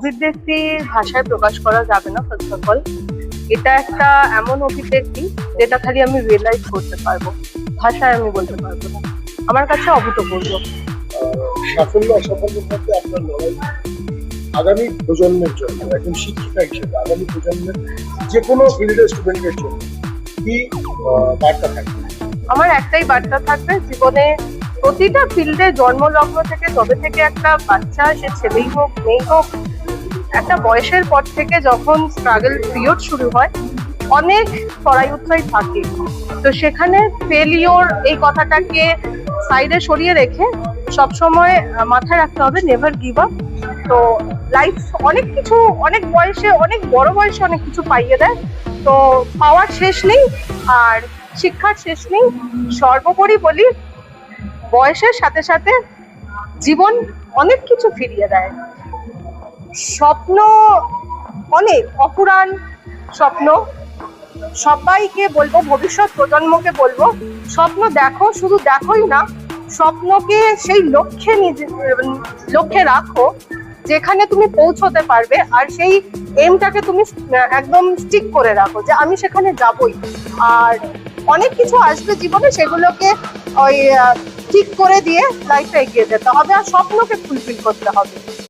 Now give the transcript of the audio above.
অভিব্যক্তি ভাষায় প্রকাশ করা যাবে না। ফার্স্ট অফ অল, এটা একটা এমন অভিব্যক্তি যেটা খালি আমি রিয়েলাইজ করতে পারবো, ভাষায় আমি বলতে পারবো না। আমার কাছে অভূতপূর্ব। সাফল্য অসাফল্যের মধ্যে আপনার লড়াই আগামী প্রজন্মের জন্য, একজন শিক্ষিকা হিসেবে আগামী প্রজন্মের যে কোনো ফিল্ডের স্টুডেন্টের জন্য কি বার্তা থাকবে? আমার একটাই বার্তা থাকবে, জীবনে প্রতিটা ফিল্ডে জন্মলগ্ন থেকে, তবে থেকে একটা বাচ্চা, সে ছেলেই হোক মেয়ে হোক, একটা বয়সের পর থেকে যখন স্ট্রাগল পিরিয়ড শুরু হয়, অনেক চড়াই উৎরাই থাকে। তো সেখানে ফেলিওর এই কথাটাকে সাইডে সরিয়ে রেখে সবসময় মাথায় রাখতে হবে নেভার গিভ আপ। তো লাইফ অনেক কিছু, অনেক বয়সে, অনেক বড় বয়সে অনেক কিছু পাইয়ে দেয়। তো পাওয়ার শেষ নেই আর শিক্ষার শেষ নেই। সর্বোপরি বলি, বয়সের সাথে সাথে জীবন অনেক কিছু ফিরিয়ে দেয়। স্বপ্ন অনেক, অপুরাণ স্বপ্ন। সবাইকে বলবো, ভবিষ্যৎ প্রজন্মকে বলবো, স্বপ্ন দেখো, শুধু দেখোই না, স্বপ্নকে সেই লক্ষ্যে রাখো যেখানে তুমি পৌঁছতে পারবে, আর সেই এমটাকে তুমি একদম স্টিক করে রাখো যে আমি সেখানে যাবই। আর অনেক কিছু আসবে জীবনে, সেগুলোকে ওই ঠিক করে দিয়ে লাইফে এগিয়ে যেতে হবে, আর স্বপ্নকে ফুলফিল করতে হবে।